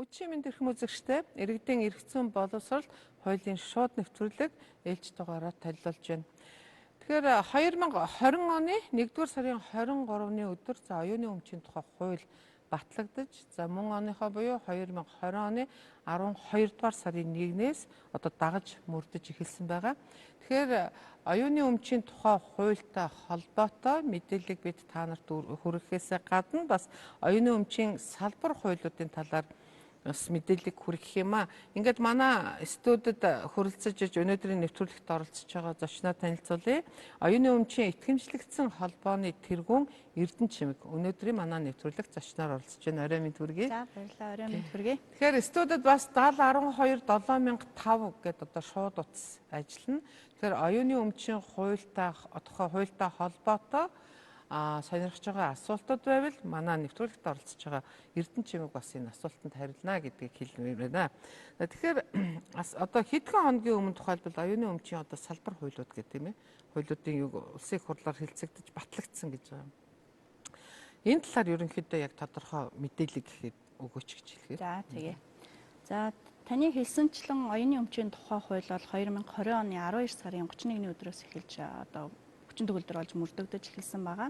Үдшийн мэнд эрхэм үзэгчтэй иргэдийн эрх зүйн боловсрол хуулийн шууд нэвтрүүлэг ээлж дугаараар танилцуулж байна. Тэгэхээр 2020 оны 1-р сарын 23-ны өдөр оюуны өмчийн тухай хууль батлагдаж, мөн оныхоо буюу 2020 оны 12-р сарын 1-ээс одоо дагаж мөрдөж эхэлсэн байгаа. Тэгэхээр оюуны өмчийн тухай хуультай холбоотой мэдээллийг бид та нарт хүргэхээс гадна бас оюуны өмчийн салбар хуулиудын талаар бас мэдээллийг хүргэх юм аа. Ингээд манай студид хүрэлцэж иж өнөөдрийн нэвтрүүлэгт оролцож байгаа зочноо танилцуулъя. Оюуны өмчийн итгэмжлэгдсэн холбооны тэргүүн Эрдэнэ Чимэг өнөөдрийн манай нэвтрүүлэгт зочноор оролцож байна. Орой минь хүргэе. За баярлалаа. Орой минь хүргэе. Тэгэхээр студид бас 7012-7005 гэдэг одоо шууд утас ажиллана. Тэгэхээр оюуны өмчийн хуультай холбоотой сонирхож байгаа асуултууд байвал манай нэвтрүүлэгт оролцож байгаа Эрдэнэ Чимэг бас энэ асуултанд хариулна гэдгийг хэлмээр байна. Тэгэхээр одоо хэдхэн хоногийн өмнө тухайлбал оюуны өмчийн одоо салбар хуулиуд гэх тийм ээ. Хуулиудын улсын их хурлаар хэлцэгдэж батлагдсан гэж байгаа юм. Энэ талаар ерөнхийдөө яг тодорхой мэдээлэл гэхэд өгөөч гэж хэлэхээр. За тэгээ. За таны хэлсэнчлэн оюуны өмчийн тухай хууль бол 2020 оны 12 сарын 31-ний өдрөөс эхэлж одоо 40 төгөлдөр болж мөрдөгдөж эхэлсэн байгаа.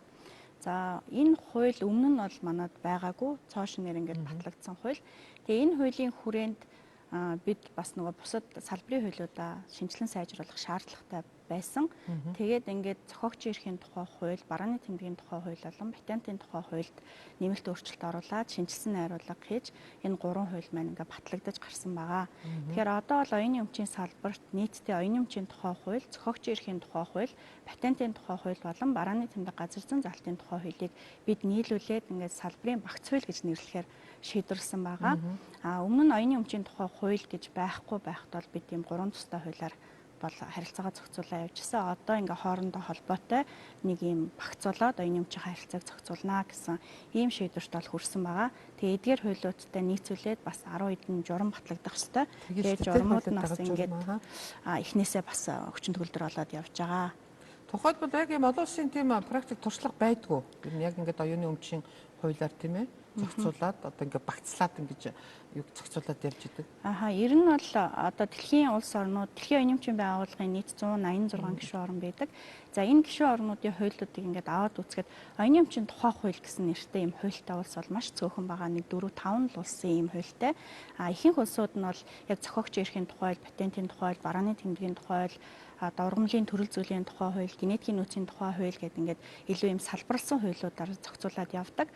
За энэ хууль өмнө нь бол манад байгаагүй цоошнэр ингээд батлагдсан хууль. Тэгээ энэ хуулийн хүрээнд бид бас нөгөө бусад салбарын хуулиудаа шинжилэн сайжруулах шаардлагатай байсан. Тэгээд ингээд зохиогчийн эрхийн тухай хууль, барааны тэмдгийн тухай хууль болон патентын тухай хуульд нэмэлт өөрчлөлт оруулаад шинжилсэн найруулга хийж энэ гурван хууль маань ингээд батлагдаж гарсан байгаа. Тэгэхээр одоо бол оюуны өмчийн салбарт нийтдээ оюуны өмчийн тухай хууль, зохиогчийн эрхийн тухай хууль, патентын тухай хууль болон барааны тэмдэг газар зүйн залтын тухай хуулийг бид нийлүүлээд ингээд салбарын багц хууль гэж нэрлэхээр шийдвэрлсэн байгаа. Өмнө нь оюуны өмчийн тухай хууль гэж байхгүй байхад бол бид ийм гурван тустай хуулиар бол харилцаагаа зохицуулаад явжсэн. Одоо ингээ хоорондоо холбоотой нэг ийм багцуулаад оюуны өмчийн харилцааг зохицуулна гэсэн ийм шийдвэрт бол хүрсэн байгаа. Тэгээ эдгээр хуулиудтай нийцүүлээд бас 10 хэдэн журам батлагдах ёстой. Тэгээ журмууд нь бас ингээд эхнээсээ бас хүчин төгөлдөр болоод явж байгаа. Тухайлбал яг ийм олон улсын тийм практик туршлага байдгүй. Энэ яг ингээд оюуны өмчийн хуулиар тийм ээ зохицуулаад одоо ингээд багцлаад ингэж юг зохицуулаад явж идэг. Ер нь бол одоо дэлхийн улс орнууд, дэлхийн оюуны өмчийн байгууллагын нийт 186 гишүүн орн байдаг. За энэ гишүүн орнуудын хуулиудыг ингээд аваад үзэхэд оюуны өмчийн тухай хууль гэсэн нэртэй ийм хуультай улс бол маш цөөхөн байгаа. Нэг 4-5 улсын ийм хуультай. Ихэнх улсууд нь бол яг зохиогчийн эрхийн тухай, патентын тухай, барааны тэмдгийн тухай, ургамлын төрөл зүйлийн тухай хууль, генетикийн нөөцийн тухай хууль гэдэг ингээд илүү юм салбарлсан хуулиудаар зохицуулаад явдаг.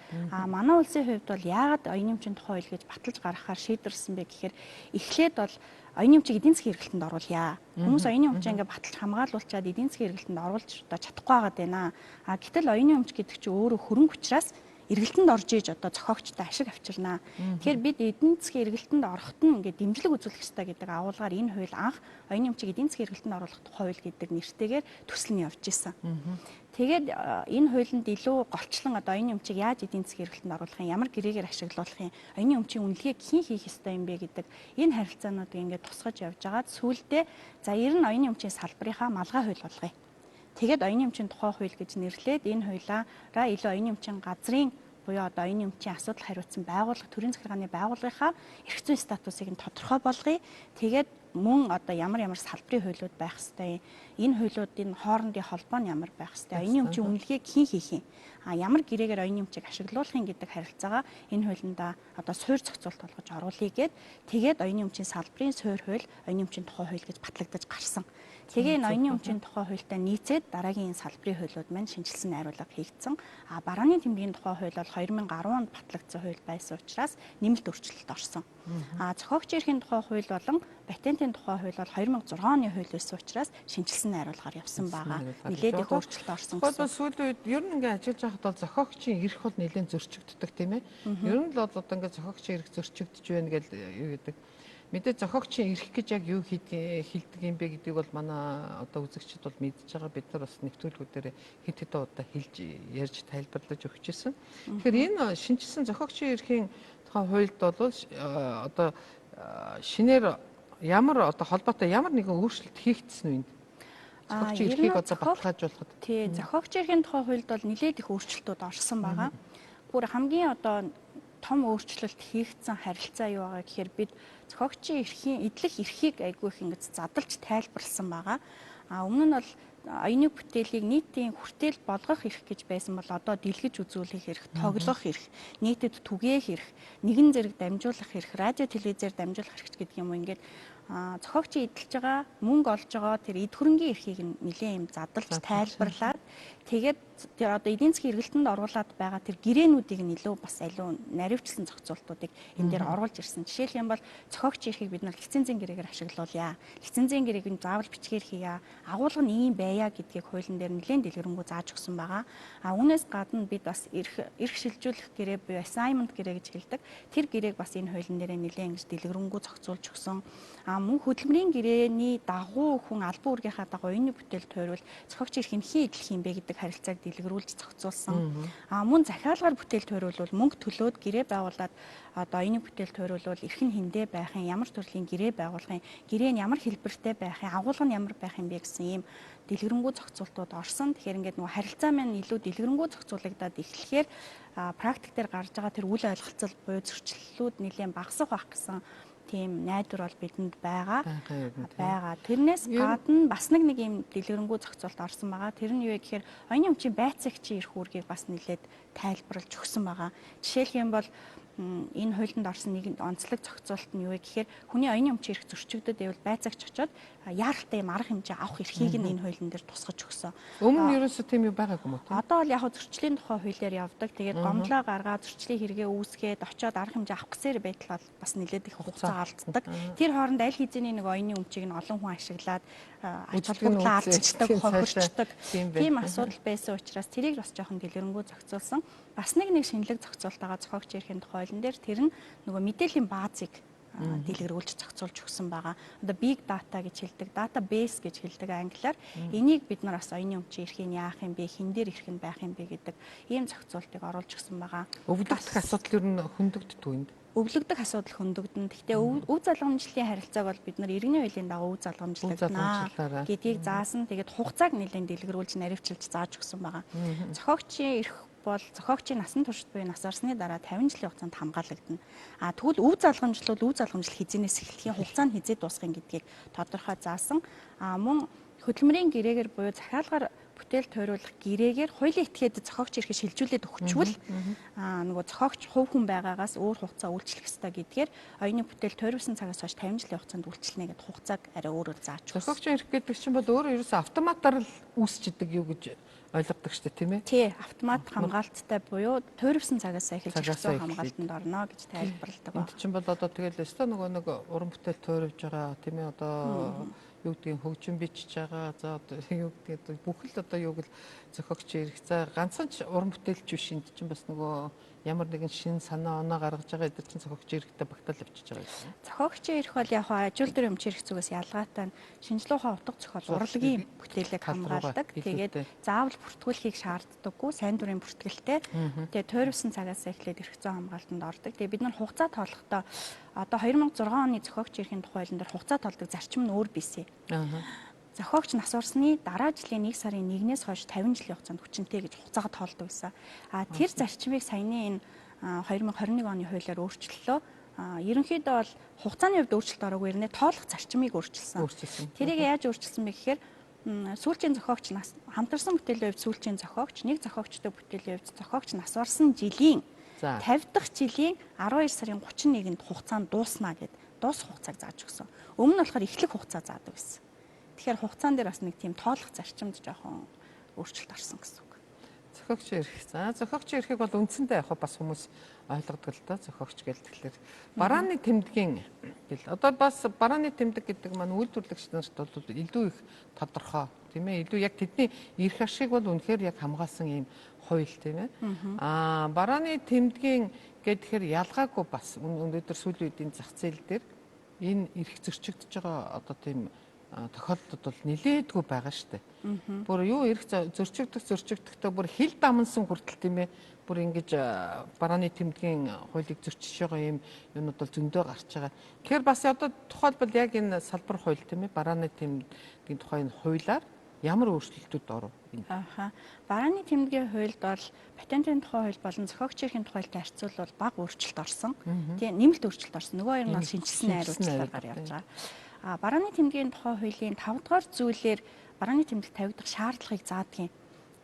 Манай улсын хувьд бол яагаад оюуны өмчийн тухай хууль гэж баталж гаргахаар шийдвэрлсэн бэ гэхээр эхлээд бол оюуны өмчийг эдийн засгийн эргэлтэнд оруулъя. Хүмүүс оюуны өмчийг ингээд баталж хамгаалуулчаад эдийн засгийн эргэлтэнд оруулж чадахгүй байгаад байна. Гэтэл оюуны өмч гэдэг чинь өөрөө хөрөнгө учраас эргэлтэнд орж иж одоо зохиогчтой ашиг авчирнаа. Тэгэхээр бид эдийн засгийн эргэлтэнд ороход нь ингээд дэмжлэг үзүүлэх ёстой гэдэг агуулгаар энэ хууль анх оюуны өмчийг эдийн засгийн эргэлтэнд оруулах тухай хууль гэдэг нэртэйгээр төсөл нь явж исэн. Тэгээд энэ хуулинд илүү голчлон одоо оюуны өмчийг яаж эдийн засгийн эргэлтэнд оруулах юм, ямар гэрээгээр ашиглуулах юм, оюуны өмчийн үнэлгээг хэн хийх ёстой юм бэ гэдэг энэ харилцаануудыг ингээд тусгаж явж байгаад сүүлдээ за ер нь оюуны өмчийн салбарынхаа малгай хууль болгоё. Тэгээд оюуны өмчийн тухай хууль гэж нэрлээд энэ хуулиараа илүү оюуны өмчийн газрын буюу одоо оюуны өмчийн асуудал хариуцсан байгууллага, төрийн захиргааны байгууллагынхаа эрх зүйн статусыг нь тодорхой болгоё. Тэгээд мөн одоо ямар салбарын хуулиуд байх ёстой, энэ хуулиудын хоорондын холбоо нь ямар байх ёстой, оюуны өмчийн үнэлгээг хэн хийх юм, ямар гэрээгээр оюуны өмчийг ашиглуулах юм гэдэг харилцаагаа энэ хуулиндаа одоо суурь зохицуулт болгож оруулъя гэд тэгээд оюуны өмчийн салбарын суурь хууль, оюуны өмчийн тухай хууль гэж батлагдаж гарсан. Тэгээ энэ оюуны өмчийн тухай хуультай нийцээд дараагийн энэ салбарын хуулиуд маань шинжилсэн найруулга хийгдсэн. Барааны тэмдгийн тухай хууль бол 2010 онд батлагдсан хууль байсан учраас нэмэлт өөрчлөлт орсон. Зохиогчийн эрхийн тухай хууль болон патентын тухай хууль бол 2006 оны хууль байсан учраас шинжилсэн найруулгаар явсан байгаа. Нилээд их өөрчлөлт орсон гэсэн. Тэгвэл сүүлийн үед ер нь ингээд ажиллаж байхад бол зохиогчийн эрх бол нэлээд зөрчигддөг тийм ээ. Ер нь л бол одоо ингээд зохиогчийн эрх зөрчигдөж байна гэж юу гэдэг. Мэдээ зохиогчийн эрх гэж яг юу хэлдэг юм бэ гэдгийг бол манай одоо үзэгчид бол мэдж байгаа. Бид нар бас нэвтрүүлгүүдээр хэд хэдэн удаа хэлж ярьж тайлбарлаж өгч ирсэн. Тэгэхээр энэ шинжилсэн зохиогчийн эрхийн тухай хуульд бол одоо шинээр ямар одоо холбоотой ямар нэгэн өөрчлөлт хийгдсэн үү энд? Зохиогчийн эрхийг одоо баталгаажуулахад. Тий, зохиогчийн эрхийн тухай хуульд бол нэлээд их өөрчлөлтүүд орсон байгаа. Бүр хамгийн одоо том өөрчлөлт хийгдсэн харилцаа юу байгаа гэхээр бид зохиогчийн эрхийн эдлэх эрхийг айгүй их ингэж задлж тайлбарлсан байгаа. Өмнө нь бол оюуны бүтээлийг нийтийн хүртэл болгох эрх гэж байсан бол одоо дэлгэж үзүүлэх эрх, тоглох эрх, нийтэд түгээх эрх, нэгэн зэрэг дамжуулах эрх, радио телевизээр дамжуулах эрх гэдэг юм уу ингээд зохиогчийн эдэлж байгаа мөнгө олж байгаа тэр эд хөрөнгийн эрхийг нэлээд юм задлж тайлбарлаад тэгээд тэр одоо эдийн засгийн эргэлтэнд оруулаад байгаа тэр гэрээнүүдийг нь илүү бас аливаа наривчлсан зохицуултуудыг энэ дээр оруулж ирсэн. Жишээлх юм бол зохиогчийн эрхийг бид нар лицензийн гэрээгээр ашиглуулъя. Лицензийн гэрээг нь заавал бичгээр хийя. Агуулга нь ийм байя гэдгийг хуулийн дээр нэлээд дэлгэрэнгүй зааж өгсөн байгаа. Үүнээс гадна бид бас эрх шилжүүлэх гэрээ буюу assignment гэрээ гэж хэлдэг. Тэр гэрээг бас энэ хуулийн дээр нэлээд ингэж дэлгэрэнгүй зохицуулж өгсөн. Мөн хөдөлмөрийн гэрээний дагуу хүн албан үүргийнхаа дагуу оюуны бүтээл тойрвол зохиогчийн эрх хин эдлэх юм бэ гэдэг харилцааг дэлгэрүүлж зохицуулсан. Мөн захиалгаар бүтээл тойрвол мөнгө төлөөд гэрээ байгуулад одоо оюуны бүтээл тойрвол эрх нь хиндэ байх юм, ямар төрлийн гэрээ байгуулах юм, гэрээ нь ямар хэлбэртэй байх юм, агуулга нь ямар байх юм бэ гэсэн ийм дэлгэрэнгүй зохицуултууд орсон. Тэгэхээр ингээд нөгөө харилцаа маань илүү дэлгэрэнгүй зохицуулагдаад эхлэхээр практик дээр гарч байгаа тэр үл ойлголцол буюу зөрчлөлүүд нэлээд багасах байх гэсэн тийм найдвар бол бидэнд байгаа. Тэрнээс гадна бас нэг юм дэлгэрэнгүй зохицуулт орсон байгаа. Тэр нь юу вэ гэхээр оюуны өмчийн байцаагчийн эрх үүргийг бас нэлээд тайлбарлаж өгсөн байгаа. Жишээлх юм бол энэ хуулинд орсон нэг онцлог зохицуулт нь юу вэ гэхээр хүний оюуны өмчийн эрх зөрчигдөд байвал байцаагч очоод яаралтай юм арга хэмжээ авах эрхийг нь энэ хуулийн дээр тусгаж өгсөн. Өмнө нь ерөөсөө тийм юм байгаагүй юм уу? Одоо бол яг зөрчлийн тухай хуулиар явдаг. Тэгээд гомдлоо гаргаад зөрчлийн хэрэгээ үүсгээд очоод арга хэмжээ авах гэсээр байтал бол бас нэлээд их хугацаа алддаг. Тэр хооронд аль хэзээний нэг оюуны өмчийг нь олон хүн ашиглаад ач холбогдлоо алдчихдаг, хохирчдаг. Тийм асуудал байсан учраас тэрийг бас жоохон дэлгэрэнгүй зохицуулсан. Бас нэг шинэлэг зохицуулт байгаа зохиогчийн эрхийн тухай хуулийн дээр тэр нь нөгөө мэдээллийн баазыг дэлгэрүүлж зохицуулж өгсөн байгаа. Одоо big data гэж хэлдэг, database гэж хэлдэг англиар. Энийг бид нар бас оюуны өмчийн эрхийг яах юм бэ, хин дээр эрх нь байх юм бэ гэдэг ийм зохицуултыг оруулж өгсөн байгаа. Өвдөгдөх асуудал ер нь хөндөгддөг үнд. Өвлөгдөх асуудал хөндөгдөн. Гэхдээ өв залгамжлалын харилцааг бол бид нар иргэний хуулийн дагуу өв залгамжлагнаа гэдгийг заасан. Тэгээд хугацааг нэлээд дэлгэрүүлж наривчилж зааж өгсөн байгаа. Зохиогчийн эрх бол зохиогчийн насан туршид буюу нас орсны дараа 50 жилийн хугацаанд хамгаалагдана. Тэгвэл өв залгамжлал хизэнээс эхлэхийн хугацаа нь хизээ дуусгах гэдгийг тодорхой заасан. Мөн хөдөлмөрийн гэрээгээр буюу захиалгаар бүтээл тойруулах гэрээгээр хуулийн этгээдэд зохиогчийн эрхийг шилжүүлээд өгчвөл нөгөө зохиогч хувь хүн байгаагаас өөр хугацаа үйлчлэх ёстой гэдгээр оюуны бүтээл тойруулсан цагаас хойш 50 жилийн хугацаанд үйлчлэнэ гэдэг хугацааг арай өөрөөр зааж өгсөн. Зохиогчийн эрх гэдэг чинь бол өөрөө ерөөсөө автоматар л үүсчихдээ юу гэж ойлгодог шүү дээ, тийм ээ? Тий, автомат хамгаалттай буюу тойрвсон цагаас эхэлж хэрэгцээ хамгаалтанд орно гэж тайлбарладаг байна. Энд чинь бол одоо тэгэл өстой нөгөө нэг уран бүтээл тойрвж байгаа, тийм ээ, одоо юу гэдгийг хөгжин бичиж байгаа. За одоо юу гэдгийг бүх л одоо юуг л зохиогчийн эрх. За ганцхан ч уран бүтээлч биш, энд чинь бас нөгөө ямар нэгэн шин санаа оноо гаргаж байгаа эдгээр чинь зохиогчийн эрхтэй багтаал явчихж байгаа юм. Зохиогчийн эрх бол яг ажилтны төрийн өмчийн эрх зүгээс ялгаатай нь шинжилгээ ухаан утга зохиол урлагийн бүтээлийг хамгаалдаг. Тэгээд заавал бүртгүүлэхийг шаарддаггүй, сайн дурын бүртгэлтэй. Тэгээд тойрвсон цагаас эхлээд эрх зүйн хамгаалтанд ордог. Тэгээд бид нар хугацаа тоолохдоо одоо 2006 оны зохиогчийн эрхийн тухай хуулийн дээр хугацаа тоолдог зарчим нь өөр бийсэн. Зохиогч нас орсны дараа жилийн 1 сарын 1-ээс хойш 50 жилийн хугацаанд хүчинтэй гэж хугацаагаа тоолдог байсан. Тэр зарчмыг саяны энэ 2021 оны хуулиар өөрчлөлөө. Ерөнхийдөө бол хугацааны хувьд өөрчлөлт ороогүй нэ тоолох зарчмыг өөрчилсөн. Тэрийг яаж өөрчилсөн бэ гэхээр сүүлчийн зохиогч нас хамтарсан бүтээлийн хувьд сүүлчийн зохиогч, нэг зохиогчтой бүтээлийн хувьд зохиогч нас орсон жилийн 50 дахь жилийн 12 сарын 31-нд хугацаанд дуусна гэд дуусах хугацааг зааж өгсөн. Өмнө нь болохоор эхлэх хугацаа заадаг байсан. Тэгэхээр хугацаан дээр бас нэг тийм тоолох зарчимд жоохон өөрчлөлт орсон гэсэн үг. Зохиогчийн эрх. За зохиогчийн эрхийг бол үндсэндээ яг бас хүмүүс ойлгодог л да. Зохиогч гэл тэгэхээр барааны тэмдгийн гэл. Одоо бас барааны тэмдэг гэдэг маань үйлдвэрлэгч нарт бол илүү их тодорхой тийм ээ. Илүү яг тэдний эрх ашиг бол үнэхээр яг хамгаалсан юм хууль тийм ээ. Барааны тэмдгийн гэхээр ялгаагүй бас өнөөдөр сүүлийн үеийн зах зээл дээр энэ эрх зөрчигдөж байгаа одоо тийм тохиолдлууд бол нилээдгүй байгаа шүү дээ. Бүр юу эрх зөрчигдөхдөө бүр хил дамнсан хүртэл тийм ээ. Бүр ингэж барааны тэмдгийн хуулийг зөрчиж байгаа юм юмуд бол зөндөө гарч байгаа. Тэгэхээр бас одоо тухайлбал яг энэ салбар хууль тийм ээ барааны тэмдгийн тухай энэ хуулиар ямар өөрчлөлтүүд оров? Ааха. Барааны тэмдгийн хуульд бол патентын тухай хууль болон зохиогч эрхийн тухайлтай харьцуулбал бага өөрчлөлт орсон. Тийм нэмэлт өөрчлөлт орсон. Нөгөө хоёр нь бол шинжилсэн найр үйлчлэгээр явж байгаа. Барааны тэмдгийн тухай хуулийн 5 дугаар зүйлээр барааны тэмдэг тавигдах шаардлагыг заадаг юм.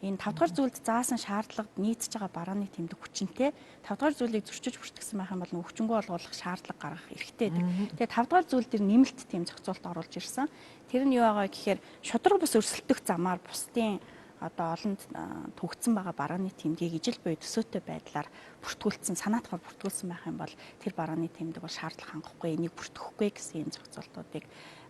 Энэ 5 дугаар зүйлд заасан шаардлагад нийцж байгаа барааны тэмдэг хүчинтэй 5 дугаар зүйлийг зөрчиж бүртгэсэн байх юм бол өвчнгөө олгуулах шаардлага гаргах эрхтэй байдаг. Тэгээ 5 дугаар зүйл дээр нэмэлт тийм зохицуулт оруулж ирсэн. Тэр нь юу байгаа гэхээр шудраг бус өрсөлдөх замаар бусдын одоо олонд түгцсэн байгаа барааны тэмдгийг ижил буй төсөөтэй байдлаар бүртгүүлсэн, санаатгаар бүртгүүлсэн байх юм бол тэр барааны тэмдэг бол шаардлага хангахгүй, энийг бүртгэхгүй гэсэн юм зохицуултуудыг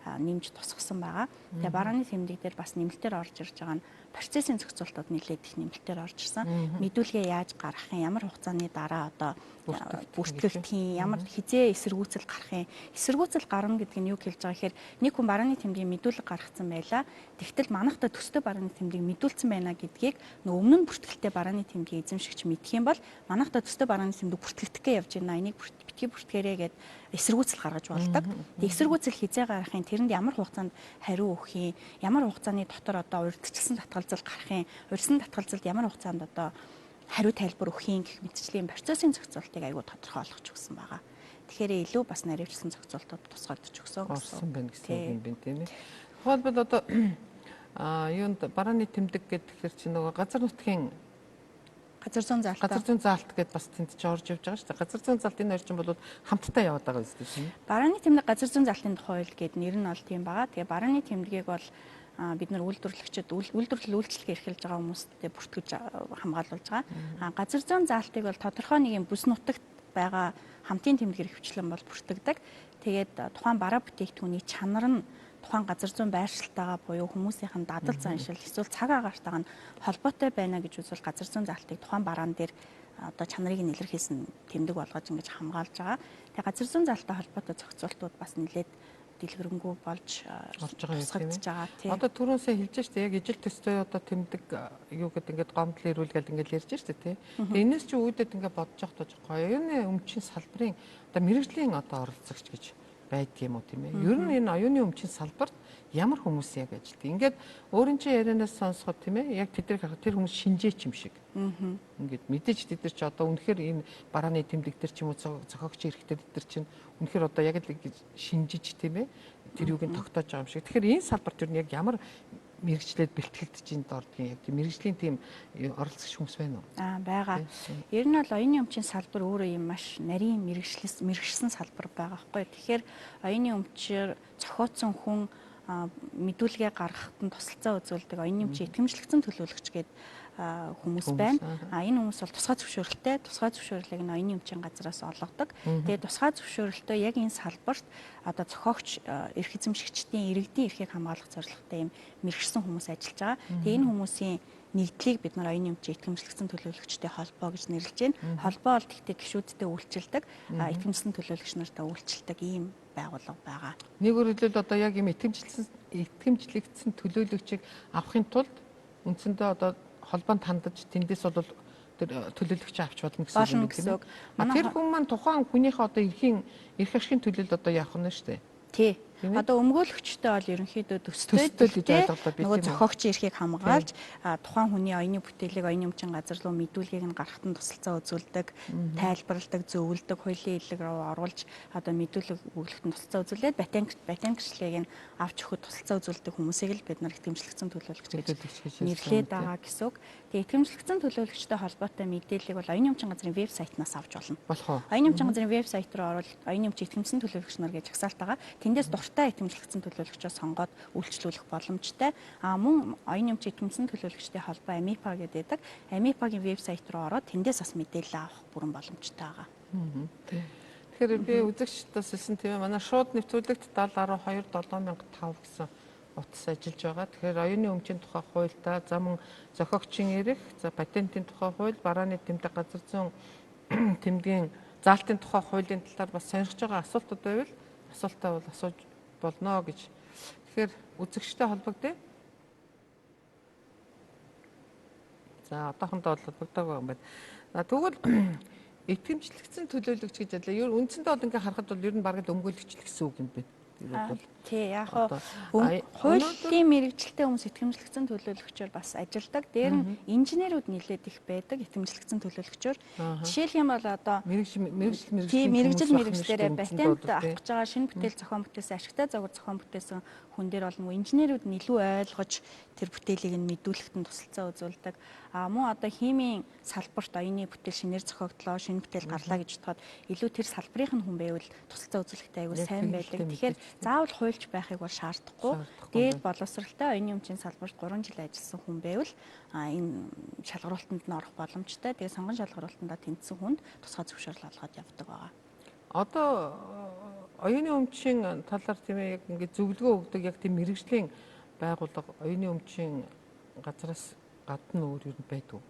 нэмж тусгасан байгаа. Тэгээ барааны тэмдэг дээр бас нэмэлтээр орж ирж байгаа нь процессын зохицуултууд нэлээд их нэмэлтээр орж ирсэн. Мэдүүлгээ яаж гаргах юм, ямар хугацааны дараа одоо бүртгэлт хийн, ямар хизээ эсэргүүцэл гарах юм. Эсэргүүцэл гарна гэдэг нь юу хэлж байгаа гэхээр нэг хүн барааны тэмдгийн мэдүүлэг гаргацсан байлаа. Тэгтэл манайхтай төстэй барааны тэмдгийг мэдүүлсэн байна гэдгийг нөгөө өмнө нь бүртгэлтэй барааны тэмдгийн эзэмшигч мэдэх юм бол манайхтай төстэй барааны тэмдэг бүртгэлтэхгээ явж байна. Энийг битгий бүртгэрээ гэд эсэргүүцэл гаргаж болдог. Тэг эсэргүүцэл хизээ гаргахын тэрэнд ямар хугацаанд хариу өгөх юм, ямар хугацааны дотор одоо урьдчилсан татгалзал гарах юм, урьдчилсан татгалзалд ямар хугацаанд одоо хариу тайлбар өгөх юм гэх мэтчлийн процессын зохицуултыг аюул тодорхой олгож өгсөн байгаа. Тэгэхээр илүү бас наривчлсан зохицуултууд тусгайлж өгсөн гэсэн байна гэсэн үг юм байна тийм ээ. Тухайлбал одоо юунд барааны тэмдэг гэхээр чинь нөгөө газар нутгийн газар зүйн заалт гэдээ бас тэнд ч орж явж байгаа шүү дээ. Газар зүйн заалт энэ хоёр чинь бол хамтдаа яваад байгаа юм тийм ээ. Барааны тэмдэг газар зүйн заалтын тухай хууль гэдэг нэр нь бол тийм байгаа. Тэгээ барааны тэмдгийг бол бид нар үйлдвэрлэгчид үйлдвэрлэл үйлчлэгээ эрхэлж байгаа хүмүүстээ бүртгэж хамгаалуулж байгаа. Газар зүйн заалтыг бол тодорхой нэг юм бүс нутагт байгаа хамтын тэмдгээр хвчлэн бол бүртгэдэг. Тэгээд тухайн бараа бүтээгдэхүүний чанар нь тухайн газар зүйн байршилтайгаа буюу хүмүүсийнх нь дадал заншил эсвэл цаг агаартайгаа нь холбоотой байна гэж үзвэл газар зүйн заалтыг тухайн бараан дээр одоо чанарыг нь илэрхийлсэн тэмдэг болгож ингэж хамгаалж байгаа. Тэгээ газар зүйн заалттай холбоотой зохицуултууд бас нэлээд дэлгэрэнгүй болж орж байгаа юм тийм. Одоо түрүүнсээ хэлж штэ яг ижил төстэй одоо тэмдэг юу гэдэг ингээд гомдол ирүүлгээл ингээд ярьж штэ тий. Тэгээ энэс чи үүдээд ингээд бодож явах тохиолдол оюуны өмчийн салбарын одоо мэрэгжлийн одоо оролцогч гэж байдгийм үү тийм ээ. Ер нь энэ оюуны өмчийн салбарт ямар хүмүүс яг ажилтдаг. Ингээд өөрийн чинь ярианаас сонсоход тийм ээ. Яг тэднийг харахад тэр хүмүүс шинжээч юм шиг. Ингээд мэдээж тэд нар чи одоо үнэхээр энэ барааны тэмдэг төр ч юм уу зохиогч хэрэгтэй тэд нар чинь үнэхээр одоо яг л шинжиж тийм ээ. Тэр юуг нь тогтоож байгаа юм шиг. Тэгэхээр энэ салбарт ер нь яг ямар мэрэгчлээд бэлтгэгдэж ин дордгийн яг тийм мэрэгжлийн тийм оролцогч хүмүүс байна уу? Байгаа. Ер нь бол оюуны өмчийн салбар өөрөө юм маш нарийн мэрэгшсэн салбар байгаа байхгүй. Тэгэхээр оюуны өмчөөр зохиоцсон хүн мэдүүлгээ гаргахад нь тусалцаа үзүүлдэг оюуны өмчийн итгэмжлэгдсэн төлөөлөгч гэдэг хүмүүс байна. Энэ хүмүүс бол тусгай зөвшөөрөлтэй. Тусгай зөвшөөрлийг нь оюуны өмчийн газраас олгодог. Тэгээд тусгай зөвшөөрөлтөө яг энэ салбарт одоо зохиогч эрх эзэмшигчдийн иргэдийн эрхийг хамгаалах зорилготой юм мэрэгшсэн хүмүүс ажиллаж байгаа. Тэгээд энэ хүмүүсийн нэгдлийг бид нар оюуны өмчийн итгэмжлэгдсэн төлөөлөгчтэй холбоо гэж нэрлэж байна. Холбоо бол тэгтээ гишүүдтэй үйлчилдэг, итгэмжлэгдсэн төлөөлөгч нартай үйлчилдэг ийм байгууллага байгаа. Нэгүгээр хэлбэл одоо яг юм итгэмжлэгдсэн төлөөлөгчийг авахын тулд үндсэндээ одоо холбоонд хандаж тэндээс бол тэр төлөөлөгч авч болно гэсэн үг тийм ээ. Тэр хүн маань тухайн хүнийхээ одоо эрх ашигын төлөөлөл одоо явах нь шүү дээ. Тий. Одоо өмгөөлөгчтэй бол ерөнхийдөө төстэй гэж ойлголоо би. Нөгөө зохиогчийн эрхийг хамгаалж тухайн хүний оюуны бүтээлийг оюуны өмчийн газар руу мэдүүлгийг нь гаргахад нь тусалцаа үзүүлдэг, тайлбарладаг, зөвлөдөг, хуулийн хэллэг рүү оруулж одоо мэдүүлэг өгөхөд нь тусалцаа үзүүлээд патент гэрчлэгийг нь авч өгөхөд тусалцаа үзүүлдэг хүмүүсийг л бид нар итгэмжлэгдсэн төлөөлөгч гэж нэрлээд байгаа гэсэн үг. Тэгээ итгэмжлэгдсэн төлөөлөгчтэй холбоотой мэдээллийг бол оюуны өмчийн газрын вебсайтнаас авч болно. Оюуны өмчийн газрын вебсайт руу орвол оюуны өмчийн итгэмжлэгдсэн төлөөлөгч нар гэж жагсаалт байгаа. Тэндээс дуртай итгэмжлэгдсэн төлөөлөгчөө сонгоод үйлчлүүлэх боломжтой. Мөн оюуны өмчийн итгэмжлэгдсэн төлөөлөгчтэй холбоо AMIPA гэдэг. AMIPA-гийн вебсайт руу ороод тэндээс бас мэдээлэл авах бүрэн боломжтой байгаа. Тэгэхээр би үзэгчдээс хэлсэн тийм ээ. Манай шууд нэвтрүүлэгт 7012/7005 гэсэн утас ажиллаж байгаа. Тэгэхээр оюуны өмчийн тухай хуультай, за мөн зохиогчийн эрх, за патентын тухай хууль, барааны тэмдэг, газар зүйн тэмдгийн заалтын тухай хуулийн талаар бас сонирхож байгаа асуултууд байвал асуултаа бол асууж болно гэж. Тэгэхээр үзэгчтэй холбогдъё. За одоохондоо бол холбогдоогүй юм байна. Тэгвэл итгэмжлэгдсэн төлөөлөгч гэж ялаа. Ер үндсэндээ бол ингээ харахад бол ер нь бараг л өмгөөлөгч л гэсэн үг юм байна. Тий, яг Одоо хуулийн мэрэгчлэлтэй хүмүүс итгэмжлэгцэн төлөөлөгчөөр бас ажилладаг. Дээр нь инженерүүд нэлээд их байдаг итгэмжлэгцэн төлөөлөгчөөр. Жишээлх юм бол одоо мэрэгжил мэрэгчлэрээ патент авах гэж байгаа шинэ бүтээл зохион бүтээсэн ашигтай загвар зохион бүтээсэн хүн дээр бол нөгөө инженерүүд нь илүү ойлгож тэр бүтээлийг нь мэдүүлэхэд нь тусалцаа үзүүлдэг. Мөн одоо химийн салбарт оюуны бүтээл шинээр зохиогдлоо, шинэ бүтээл гарлаа гэж бодоход илүү тэр салбарын хүн байвал тусалцаа үзүүлэхдээ аягүй сайн байдаг. Тэгэхээр заавал хуульч байхыг бол шаардахгүй. Дээд боловсралтай оюуны өмчийн салбарт 3 жил ажилласан хүн байвал энэ шалгаруултанд нь орох боломжтой. Тэгээ сонгон шалгаруултандаа тэнцсэн хүнд тусгай зөвшөөрөл олгоод явдаг байгаа. Одоо оюуны өмчийн талаар тийм ээ яг ингээд зөвлөгөө өгдөг яг тийм мэрэгжлийн байгууллага оюуны өмчийн газраас гадна өөр юу байдгүй.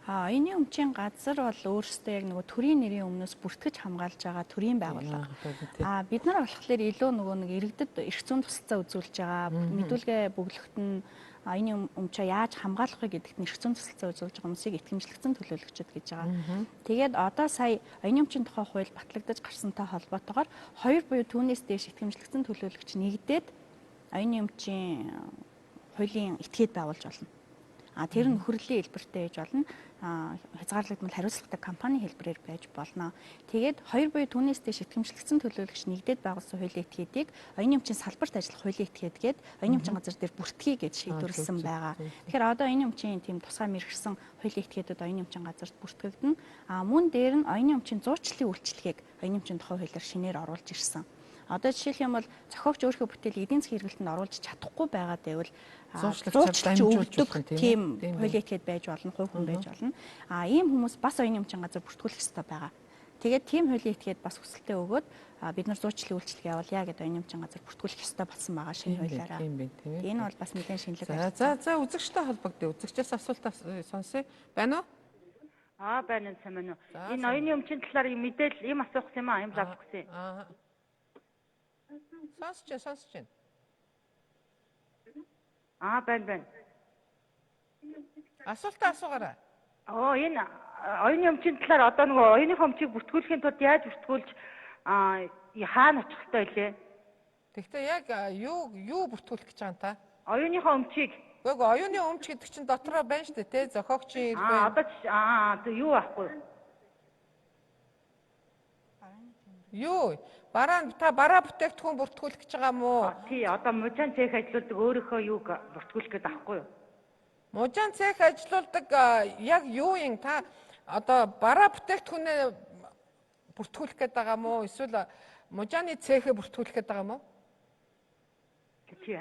Оюуны өмчийн газар бол өөрөөсөө яг нөгөө төрийн нэрийн өмнөөс бүртгэж хамгаалж байгаа төрийн байгууллага. Бид нар болохоор илүү нөгөө нэг иргэдэд эрх зүйн тусалцаа үзүүлж байгаа мэдүүлгээ бөглөхт нь оюуны өмчөө яаж хамгаалах вэ гэдэгт эрх зүйн тусалцаа үзүүлж байгаа хүмүүсийг итгэмжлэгцэн төлөөлөгчд гэж байгаа. Тэгээд одоо сая оюуны өмчийн тухай хууль батлагдаж гарсантай холбоотойгоор 2 буюу түүнээс дээш итгэмжлэгцэн төлөөлөгч нэгдээд оюуны өмчийн хуулийн этгээд байгуулж болно. Тэр нь хөрлийн хэлбэртэй байж болно. Хязгаарлагдмал хариуцлагатай компани хэлбэрээр байж болно. Тэгээд 2 буюу түүнээс дэш итгэмжлэгцэн төлөөлөгч нэгдээд байгуулсан хуулийн этгээдийг оюуны өмчийн салбарт ажиллах хуулийн этгээд гээд оюуны өмчийн газар дээр бүртгэе гэж шийдвэрлэсэн байгаа. Тэгэхээр одоо оюуны өмчийн тийм тусгай мэргэшсэн хуулийн этгээдүүд оюуны өмчийн газарт бүртгэгдэнэ. Мөн дээр нь оюуны өмчийн зуучлалын үйлчилгээг оюуны өмчийн тухай хуулиар шинээр оруулж ирсэн. Одоо жишээлх юм бол зохиогч өөрийнхөө бүтээлийг эдийн засгийн хэрэглэлтэнд оруулж чадахгүй байгаад байвал зуучлагч өгдөг тийм хуулийн этгээд байж болно, хувь хүн байж болно. Ийм хүмүүс бас оюуны өмчийн газар бүртгүүлэх ёстой байгаа. Тэгээд тийм хуулийн этгээд бас хүсэлтээ өгөөд бид нар зуучлалын үйлчилгээ явуулъя гэдэг оюуны өмчийн газар бүртгүүлэх ёстой болсон байгаа шинэ хуулиараа. Энэ бол бас нэлээд шинэлэг ажил. За үзэгчтэй холбогдъё. Үзэгчээс асуулт сонсъё. Байна уу? Байна сайн байна уу. Энэ оюуны өмчийн талаар мэдээлэл юм асуух юм ийм л авах гэсэн. Сонсож байна. Байна. Асуултаа асуугаарай. Энэ оюуны өмчийн талаар одоо нөгөө оюуны өмчийг бүртгүүлэхийн тулд яаж бүртгүүлж хаана очих хэрэгтэй вэ? Тэгвэл яг юу бүртгүүлэх гэж байгаа юм та? Оюуныхоо өмчийг. Гэхдээ оюуны өмч гэдэг чинь дотроо байна шүү дээ, тэ? Зохиогчийн ирэх байна. Одоо юу авахгүй? Юу? Бараа бүтээгдэхүүн бүртгүүлэх гэж байгаа мó? Тий, одоо мужаан цех ажилладаг өөрийнхөө юуг бүртгүүлэх гээд авахгүй юу? Мужаан цех ажилладаг яг юу юм та одоо бараа бүтээгдэхүүнээ бүртгүүлэх гээд байгаа мó? Эсвэл мужааны цехээ бүртгүүлэх гээд байгаа мó? Тий.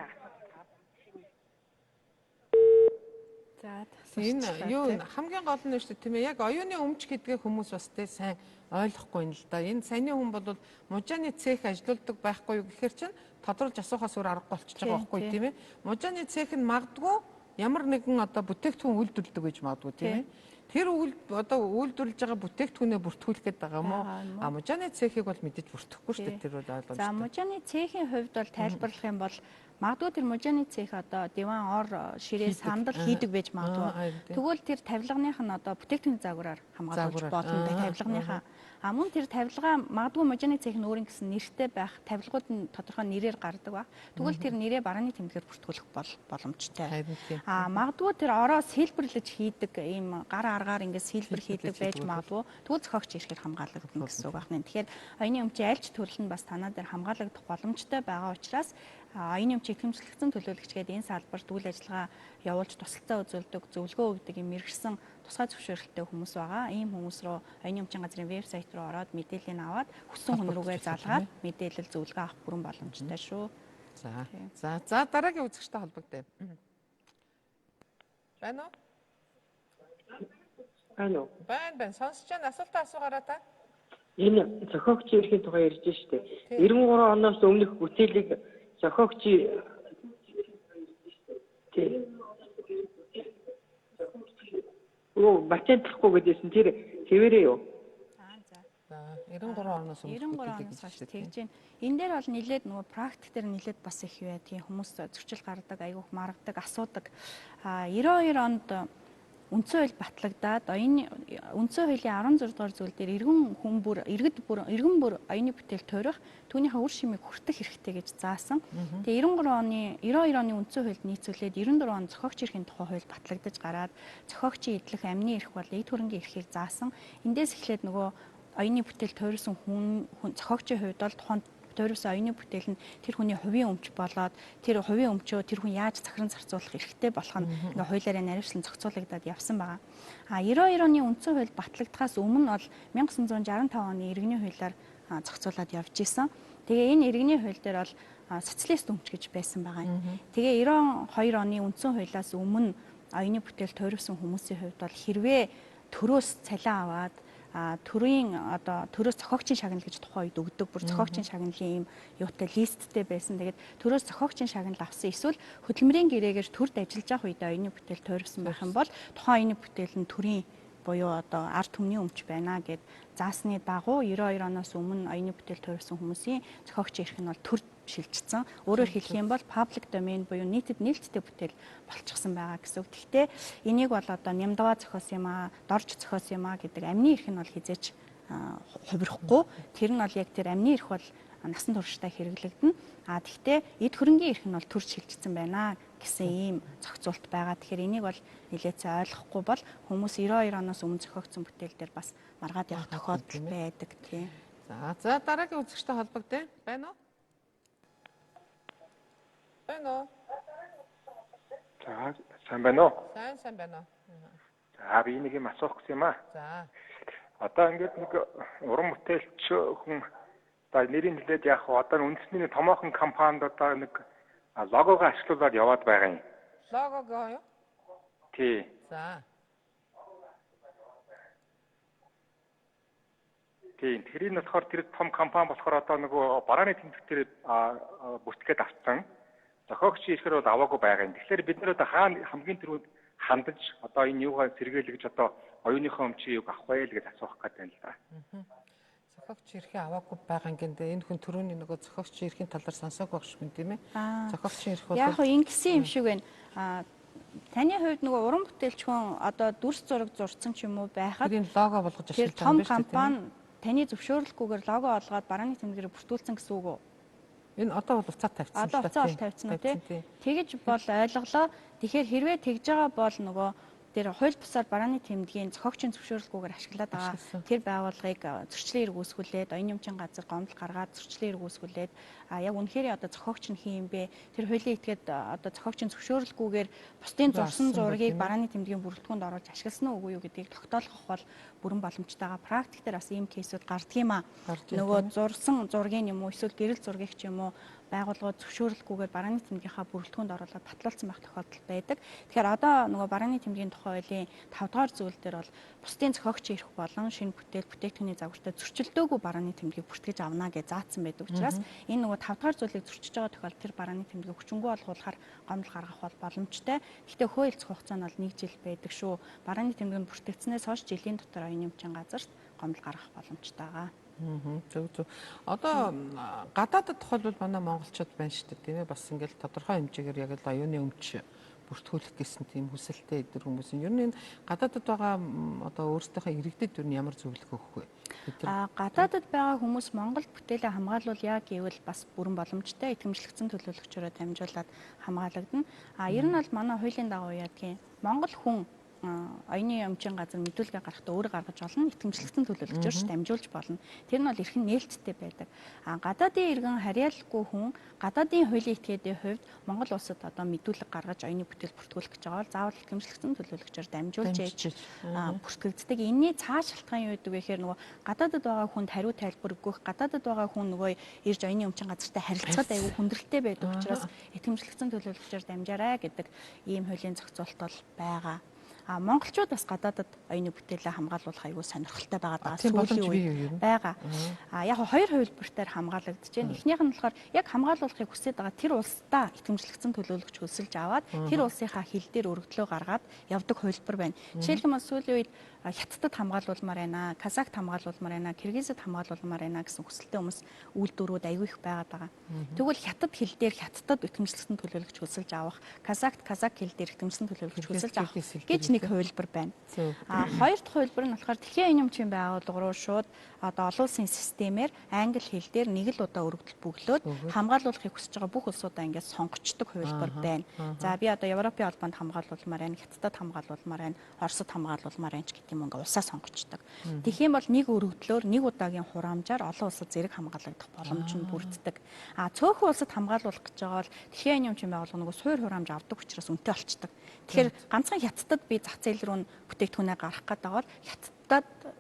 Энэ юу хамгийн гол нь шүү дээ тийм ээ. Яг оюуны өмч гэдгээ хүмүүс бас тэ сайн ойлгохгүй юм л да. Энэ саяны хүн бол мужааны цех ажилладаг байхгүй юу гэхээр чинь тодруулж асуухаас өөр аргагүй болчихж байгаа байхгүй тийм ээ. Мужааны цех нь магадгүй ямар нэгэн одоо бүтээгдэхүүн үйлдвэрлэдэг гэж магадгүй тийм ээ. Тэр одоо үйлдвэрлэж байгаа бүтээгдэхүүнээ бүртгүүлэх гээд байгаа мó? Мужааны цехийг бол мэдээж бүртгэхгүй шүү дээ. Тэр бол ойлгомжтой. За мужааны цехийн хувьд бол тайлбарлах юм бол магадгүй тэр мужааны цех одоо диван ор ширээ сандал хийдэг байж магадгүй. Тэгвэл тэр тавилганых нь одоо бүтээгдэхүүн загвараар хамгаалж болно. Тавилганыхаа мөн тэр тавилгаа магадгүй мужааны цех нь өөрийн гэсэн нэртэй байх, тавилгууд нь тодорхой нэрээр гардаг ба. Тэгвэл тэр нэрээ барааны тэмдгээр бүртгүүлэх боломжтой. Магадгүй тэр ороо сэлбэрлэж хийдэг ийм гар аргаар ингээд сэлбэр хийдэг байж магадгүй. Тэгвэл зохиогч ирэхээр хамгаалагдана гэсэн үг байна. Тэгэхээр оюуны өмчийн аль ч төрөл нь бас танаа дээр хамгаалагдах боломжтой байгаа учраас оюуны өмчийн итгэмжлэгцэн төлөөлөгч гэдэг энэ салбарт үйл ажиллагаа явуулж тусалцаа үзүүлдэг, зөвлөгөө өгдөг юм мэргэшсэн тусгай зөвшөөрөлттэй хүмүүс байгаа. Ийм хүмүүс руу оюуны өмчийн газрын вебсайт руу ороод мэдээллийг аваад хүссэн хүн рүүгээ залгаад мэдээлэл зөвлөгөө авах бүрэн боломжтой шүү. За дараагийн үзэгчтэй холбогдъё. Байна уу? Байна. Сонсож байна. Асуултаа асуугаарай та. Энэ зохиогчийн эрхийн тухай ярьж штэ. 93 оноос өмнөх бүтээлийг зохиогчийн батентлахгүй гэдээсэн тэр хэвээрээ юу? За 93 оноос хойш тэгж байна. Энэ дээр бол нэлээд нөгөө практик дээр нэлээд бас их байдгийн хүмүүс зөрчил гаргадаг, айгүйх маргадаг, асуудаг. 92 онд үндсэн хууль батлагдаад үндсэн хуулийн 16 дугаар зүйл дээр иргэн бүр оюуны бүтээл туурах түүнийхээ үр шимийг хүртэх хэрэгтэй гэж заасан. Тэгээ 92 оны үндсэн хуульд нийцүүлээд 94 он зохиогч эрхийн тухай хууль батлагдаж гараад зохиогчийн идэлх амны эрх бол эд хөрөнгийн эрхийг заасан. Эндээс эхлээд нөгөө оюуны бүтээл туурсан хүн зохиогчийн хувьд бол тухайн туурсан оюуны бүтээл нь тэр хүний хувийн өмч болоод тэр хувийн өмчөө тэр хүн яаж захиран зарцуулах эрхтэй болох нь ингээ хуулиараа наривчлан зохицуулагдаад явсан байгаа. 92 оны үндсэн хууль батлагдахаас өмнө бол 1965 оны иргэний хуулиар зохицуулаад явж исэн. Тэгээ энэ иргэний хууль дээр бол социалист өмч гэж байсан байгаа юм. Тэгээ 92 оны үндсэн хуулиас өмнө оюуны бүтээл туурсан хүмүүсийн хувьд бол хэрвээ төрөөс цалин аваад төрөөс зохиогчийн шагнал гэж тухайн үед өгдөг. Бүр зохиогчийн шагналын ийм юутай листтэй байсан. Тэгээд төрөөс зохиогчийн шагнал авсан эсвэл хөдөлмөрийн гэрээгээр төрд ажиллаж байх үед оюуны бүтээл туурсан байх юм бол тухайн оюуны бүтээл нь төрийн буюу ард түмний өмч байна гэд заасны дагуу 92 оноос өмнө оюуны бүтээл туурсан хүмүүсийн зохиогчийн эрх нь бол төрд шилжчихсэн. Өөрөөр хэлэх юм бол public domain буюу нийтэд нээлттэй бүтээл болчихсон байгаа гэсэн үг. Гэхдээ энийг бол нямдаваа зохиосон юм аа, дорж зохиосон юм аа гэдэг амны эрх нь бол хизээч хувирахгүй. Тэр нь бол яг тэр амны эрх бол насан туршдаа хэрэглэгдэнэ. Гэхдээ эд хөрөнгийн эрх нь бол төрж шилжчихсэн байна гэсэн ийм зохицуулт байгаа. Тэгэхээр энийг бол нэлээдсээ ойлгохгүй бол хүмүүс 92 оноос өмнө зохиогдсон бүтээл дээр бас маргаад явах тохиолдол байдаг тийм. За дараагийн үзэгчтэй холбогдъё. Байна уу? Байна уу? За сайн байна уу? Сайн байна уу? За би нэг юм асуух гэсэн юм аа. За. Одоо ингээд нэг уран бүтээлч хүн одоо нэрийн хэлээд яах вэ? Одоо үндэсний томоохон компанид одоо нэг логогоо ашиглуулад яваад байгаа юм. Логогоо юу? Тий. За. Тийм. Тэр нь болохоор тэр том компани болохоор одоо нөгөө барааны тэмдэгтээр бүртгээд авсан. Зохиогчийн эрхээр бол аваагүй байгаа юм. Тэгэхээр бид нэр одоо хаана хамгийн түрүүнд хандаж одоо энэ юугаар сэргийлэгж одоо оюуныхоо өмчийг юг авах вэ гэж асуух гэдэг юм л да. Зохиогчийн эрхээ аваагүй байгаа юм. Энэ хүн түрүүний нөгөө зохиогчийн эрхийн талаар сонсоог байх шүү тийм ээ. Зохиогчийн эрх бол яг хөө ингэсэн юм шиг байна. Таны хувьд нөгөө уран бүтээлч хүн одоо дүрс зураг зурцсан ч юм уу байхад энэ лого болгож ашиглаж байгаа юм байна. Тэр том компани таны зөвшөөрлөхгүйгээр лого олгоод барааны тэмдгэрээр бүртгүүлсэн гэсэн үг үү? Энэ одоо бол уцаад тавьчихсан л да. Одоо уцаа бол тавьчихсан уу тий. Тэгэж бол ойлголоо. Тэгэхээр хэрвээ тэгж байгаа бол нөгөө тэр хууль бусаар барааны тэмдгийн зохиогчийн зөвшөөрлгүйгээр ашиглаад байгаа тэр байгууллагыг зөрчлийн эрг үүсгүүлээд оюуны өмчийн газар гомдол гаргаад зөрчлийн эрг үүсгүүлээд яг үнэхээр одоо зохиогч нь хин юм бэ? Тэр хуулийн этгээд одоо зохиогчийн зөвшөөрлгүйгээр бусдын зурсан зургийг барааны тэмдгийн бүрэлдэхүүнд оруулж ашигласан уу үгүй юу гэдгийг тогтоолгох бол бүрэн боломжтойгаа. Практик дээр бас ийм кейсүүд гардаг юм аа. Нөгөө зурсан зургийн юм уу эсвэл гэрэл зургийг ч юм уу байгууллагууд зөвшөөрлгүйгээр барааны тэмдгийнхаа бүрэлдэхүүнд оруулаад батлуулсан байх тохиолдол байдаг. Тэгэхээр одоо нөгөө барааны тэмдгийн тухай хуулийн 5 дугаар зүйл дээр бол бусдын зохиогчийн эрх болон шинэ бүтээл бүтээгдэхүүний загвартай зөрчилдөөгүй барааны тэмдгийг бүртгэж авна гэж заасан байдаг учраас энэ нөгөө 5 дугаар зүйлийг зөрчиж байгаа тохиолдолд тэр барааны тэмдгийг хүчингү олгуулахаар гомдол гаргах бол боломжтой. Гэхдээ хууль хугацаа нь бол 1 жил байдаг шүү. Барааны тэмдэг нь бүртгэгдснээс хойш жилийн дотор оюуны өмчийн газарт гомдол гаргах боломжтой байгаа. Зөв. Одоо гадаадд тохиолбол манай монголчууд байна шүү дээ тийм ээ. Бас ингээл тодорхой хэмжээгээр яг л оюуны өмч бүртгүүлэх гэсэн тийм хүсэлтэй эдгээр хүмүүс. Ер нь энэ гадаадд байгаа одоо өөрсдийнхөө иргэдэд ер нь ямар зөвлөгөө өгөх вэ? Гадаадд байгаа хүмүүс Монголд бүтээлээ хамгаалвал яг гэвэл бас бүрэн боломжтой итгэмжлэгдсэн төлөөлөгчөөрөө дамжуулаад хамгаалагдана. Ер нь бол манай хуулийн дагуу яадгийн Монгол хүн оюуны өмчийн газар мэдүүлгээ гаргахдаа өөрөө гаргаж олно, итгэмжлэгдсэн төлөөлөгчөөрч дамжуулж болно. Тэр нь бол эрхэн нээлттэй байдаг. Гадаадын иргэн харьяалалгүй хүн гадаадын хуулийн этгээдийн хувьд Монгол улсад одоо мэдүүлэг гаргаж оюуны бүтээл бүртгүүлэх гэж байгаа бол заавал итгэмжлэгдсэн төлөөлөгчөөр дамжуулж ээж бүртгэгддэг. Энэний цааш шалтгаан юу гэдэг вэ гэхээр нөгөө гадаадд байгаа хүнд хариу тайлбар өгөх, гадаадд байгаа хүн нөгөө ирж оюуны өмчийн газартай харилцаад аягүй хүндрэлтэй байдаг учраас итгэмжлэгдсэн төлөөлөгчөөр дамжаарай гэдэг ийм хуулийн зохицуулт бол байгаа. Монголчууд бас гадаадд оюуны бүтээлээ хамгаалуулах аюул сонирхолтой байгаа. Сүүлийн үед байгаа. Яг хоёр хувилбартаар хамгаалагдаж байна. Эхнийх нь болохоор яг хамгаалуулахыг хүсэж байгаа тэр улсдаа итгэмжлэгдсэн төлөөлөгч хөлсөлж аваад тэр улсынхаа хил дээр өргөдлөө гаргаад явдаг хувилбар байна. Жишээлбэл сүүлийн үед Хятадд хамгаалуулмаар байна, Казахт хамгаалуулмаар байна, Киргизд хамгаалуулмаар байна гэсэн хүсэлтэй хүмүүс үйлдвэрүүд аюул их байгаад байгаа. Тэгвэл Хятад хил дээр Хятадд итгэмжлэгдсэн төлөөлөгч хөлсөлж авах, Казахт казах хил дээр итгэмжлэгдсэн төлөөлөгч хөлсөлж авах гэж нэг хувилбар байна. Хоёр дахь хувилбар нь болохоор дэлхийн оюун эмчийн байгууллага руу шууд одоо олон улсын системээр англи хэл дээр нэг л удаа өргөдөл бөглөөд хамгаалуулахыг хүсэж байгаа бүх улсуудаа ингээд сонгочдог хувилбар байна. За би одоо Европын холбоонд хамгаалуулмаар байна, Хятадд хамгаалуулмаар байна, Оросд хамгаалуулмаар байна ч гэдэг юм ингээд усаа сонгочдог. Тэгэх юм бол нэг өргөдлөөр нэг удаагийн хураамжаар олон улсад зэрэг хамгаалагдах боломж нь бүрддэг. Цөөхөн улсад хамгаалуулах гэж байгаа бол дэлхийн оюун эмчийн байгууллага нөгөө суур хураамж авдаг учраас үнэтэй болчдөг. Тэгэхээр ганцхан Хятадд би зах зээл рүү бүтээгдэхүүнээ гаргах гэдэг бол Хятадд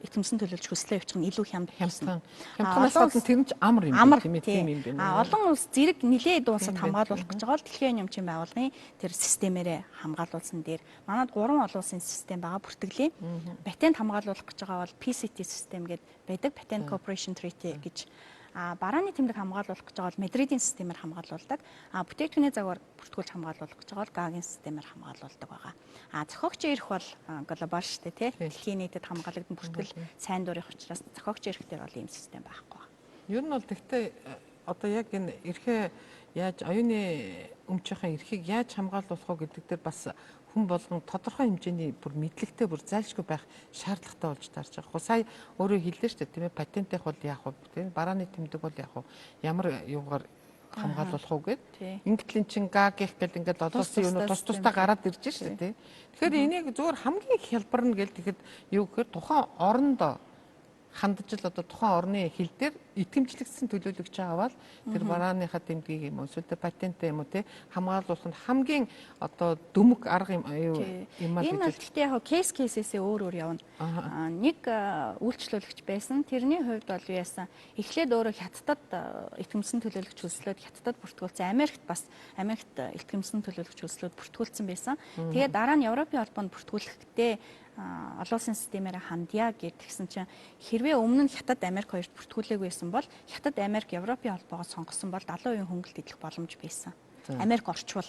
итгэмсэн төлөвлөж хүслээ явуучих нь илүү хямдхан. Хямдханаас гадна тэр нь ч амар юм тийм юм байна. Олон улс зэрэг нэлээд улсад хамгаалуулах гэж байгаа бол дэлхийн оюун эмчийн байгууллагын тэр системээрээ хамгаалуулсан дээр манад 3 олон улсын систем байгаа бүртгэлийн. Патент хамгаалуулах гэж байгаа бол PCT систем гэдэг байдаг. Patent Cooperation Treaty гэж барааны тэмдэг хамгаалуулах гэж байгаа бол Мадридын системээр хамгаалуулдаг. Бүтээгдэхүүний загвар бүртгүүлж хамгаалуулах гэж байгаа бол Гагийн системээр хамгаалуулдаг байгаа. Зохиогчийн эрх бол глобал шүү дээ, тий. Дэлхийн нийтэд хамгаалагдсан бүртгэл сайн дурын учраас зохиогчийн эрх дээр бол ийм систем байхгүй. Ер нь бол тэгтээ одоо яг энэ эрхээ яаж оюуны өмчийн эрхийг яаж хамгаалуулах вэ гэдэг дээр бас хүн болгон тодорхой хэмжээний бүр мэдлэгтэй бүр зайлшгүй байх шаардлагатай болж тарж байгаа. Сая өөрөө хэллээ шүү дээ, тийм ээ, патентных бол яах вэ, тийм барааны тэмдэг бол яах вэ? Ямар юугаар хамгаалуулах уу гэд. Ингээдлийн чин гагих гэдэг ингээд олон улсын юмнууд тус тусдаа гараад ирж шүү дээ, тийм. Тэгэхээр энийг зөвхөн хамгийн их хялбар нь гэл тэгэхэд юу гэхээр тухайн орондоо хандж л одоо тухайн орны хил дээр итгэмжлэгдсэн төлөөлөгч байгаа бол тэр барааныхаа тэмдгийг юм уу эсвэл патенттэй юм уу те хамгаалуулах нь хамгийн одоо дөмөг арга юм аа гэж. Энэ бол гэхдээ яг кейсээсээ өөр явна. Нэг үйлчлүүлэгч байсан. Тэрний хувьд бол юу яасан? Эхлээд өөрөө Хятадд итгэмжлэгдсэн төлөөлөгч хүслээд Хятадд бүртгүүлсэн. Америкт итгэмжлэгдсэн төлөөлөгч хүслээд бүртгүүлсэн байсан. Тэгээд дараа нь Европын холбоонд бүртгүүлэхдээ олон улсын системээр хандъя гэдгсэн чинь хэрвээ өмнө нь Хятад Америк хоёрт бүртгүүлээгүйсэн бол Хятад Америк Европын холбоогоо сонгосон бол 70% хөнгөлөлт идэх боломж байсан. Америк орчвол.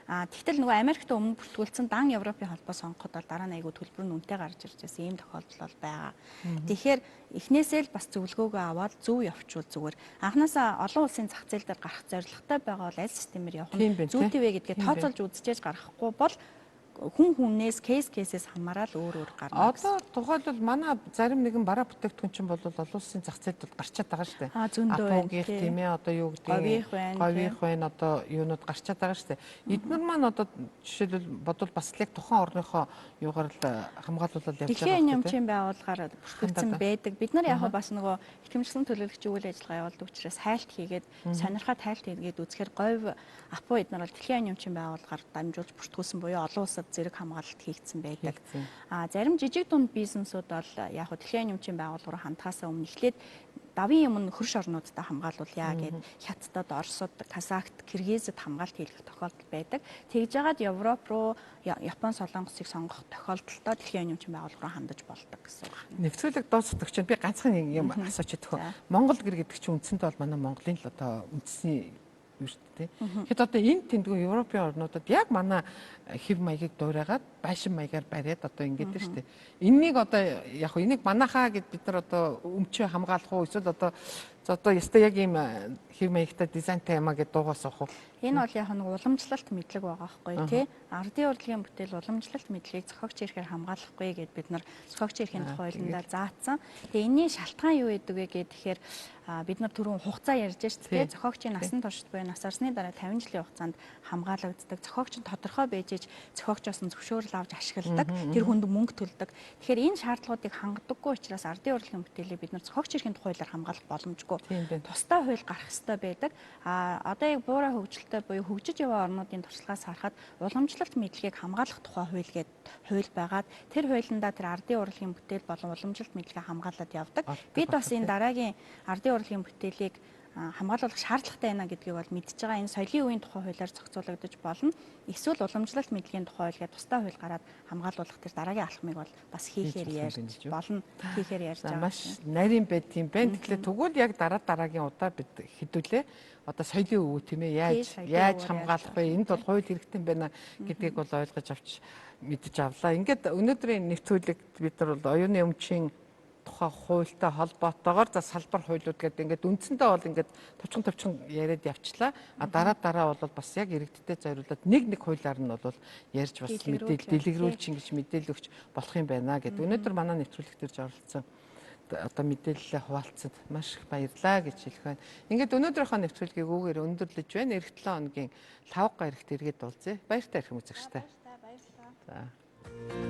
Тэгтэл нөгөө Америкт өмнө бүртгүүлсэн дан Европын холбоо сонгоход бол дараа нь айгүй төлбөр нь үнэтэй гарч ирж байсан ийм тохиолдол бол байгаа. Тэгэхээр эхнээсээ л бас зөвлөгөөгөө аваад зөв явуучвал зүгээр. Анхнаасаа олон улсын зах зээл дээр гарах зорилготой байгаа бол аль системээр явах нь зүйтэй вэ гэдгээ тооцоолж үзчихэж гаргахгүй бол хүн хүнээс кейсээс хамаарал өөр гарна. Одоо тухайлбал манай зарим нэгэн бараа бүтээгдэхүүн чинь бол олон улсын зах зээлд гарчаад байгаа шүү дээ. Апогих тийм ээ одоо юу гэдэг гових байна одоо юунууд гарчаад байгаа шүү дээ. Эдгээр маань одоо жишээлбэл бодвол бас л яг тухайн орныхоо юугаар л хамгаалуулаад явж байгаа. Дэлхийн эмчийн байгууллагаар бүртгэгдсэн байдаг. Бид нар яг бас нөгөө итгэмжлэгдсэн төлөөлөгчийн үйл ажиллагаа явуулдаг учраас хайлт хийгээд сонирхоод хайлт хийгээд үзэхээр говь апо эднэр бол дэлхийн эмчийн байгууллагаар дамжуулж бүртгүүлсэн буюу олон улсад зэрэг хамгаалалт хийгдсэн байдаг. Зарим жижиг дунд бизнесүүд бол яг дэлхийн эмчийн байгууллага руу хандхаасаа өмнө эхлээд давын өмнө хөрш орнуудад хамгаалуулъя гэд Хятадд, Оросд, Казахт, Киргизэд хамгаалт хийх тохиолдол байдаг. Тэгж жагаад Европ руу, Япон, Солонгосыг сонгох тохиолдолдоо дэлхийн эмчийн байгууллага руу хандаж болдог гэсэн үг. Нэвтрүүлэг дуусах чинь би ганцхан нэг юм асууж идэх. Монгол гэр гэдэг чинь үндсэндээ бол манай Монголын л одоо үндэсний юу шүү дээ. Тэгэхэд одоо энэ тэмдгүү Европын орнуудад яг манай хэв маягийг дуурайгаад байшин маягаар бариад одоо ингээд дээ шүү дээ. Энэнийг одоо яг хөө энийг манахаа гэд бид нар одоо өмчөө хамгаалах уу эсвэл одоо ястай яг ийм хэв маягтай дизайнтай юмаа гэд дуугаас авах уу? Энэ бол яг нэг уламжлалт мэдлэг байгаа байхгүй тий. Ардын урлагийн бүтээл уламжлалт мэдлэгийг зохиогч эрхээр хамгаалахгүй гэд бид нар зохиогч эрхийн тухай хуулиндаа заасан. Тэгээ энэний шалтгаан юу гэдэг вэ гэхээр бид нар түрүүн хугацаа ярьж шүү дээ. Зохиогчийн насан туршид буюу нас барсны дараа 50 жилийн хугацаанд хамгаалагддаг. Зохиогч нь тодорхой байж зохиогчоос нь зөвшөөрөл авч ашигладаг. Тэр хүнд мөнгө төлдөг. Тэгэхээр энэ шаардлагуудыг хангадаггүй учраас ардын урлагийн бүтээлийг бид нар зохиогч эрхийн тухай хуулиар хамгаалах боломжгүй. Тусдаа хууль гарах ёстой байдаг. Одоо яг буурай хөгжилтэй буюу хөгжиж яваа орнуудын туршлагаас харахад уламжлалт мэдлэгийг хамгаалах тухай хууль гэдэг хууль байгаад тэр хуулиндаа тэр ардын урлагийн бүтээл болон уламжлалт мэдлэгээ хамгаалаад явдаг. Бид бас энэ дараагийн ардын урлагийн бүтээлийг хамгаалуулах шаардлагатай байна гэдгийг бол мэдж байгаа. Энэ соёлын үеийн тухай хуулиар зохицуулагдаж болно. Эсвэл уламжлалт мэдлэгийн тухай хуулиар тусдаа хууль гараад хамгаалуулах тэр дараагийн алхмыг бол бас хийхээр ярьж болно. Хийхээр ярьж байгаа. Маш нарийн байд юм байна. Тэгэхээр тэгвэл яг дараагийн удаа бид хэдүүлээ. Одоо соёлын өвөө тийм ээ яаж хамгаалах вэ? Энд бол хууль хэрэгтэй байна гэдгийг бол ойлгож авч мэдж авлаа. Ингээд өнөөдрийн нэвтрүүлэгт бид нар бол оюуны өмчийн тухай хуультай холбоотойгоор за салбар хуулиуд гэдэг ингээд үндсэндээ бол ингээд товчхон яриад явчлаа. Дараа бол бас яг иргэдтэй зориулаад нэг хуулиар нь бол ярьж бас дэлгэрүүлж ингэж мэдээлэл өгч болох юм байна гэдэг. Өнөөдөр манай нэвтрүүлэг төрж оролцсон одоо мэдээлэлээ хуваалцсанд маш их баярлалаа гэж хэлэх байна. Ингээд өнөөдрийнхөө нэвтрүүлгийг үүгээр өндөрлөж байна. Эх 7 хоногийн 5 гарагт эргээд уулзъя. Баяртай ирэх үзэгчтэй. Баярлалаа. За.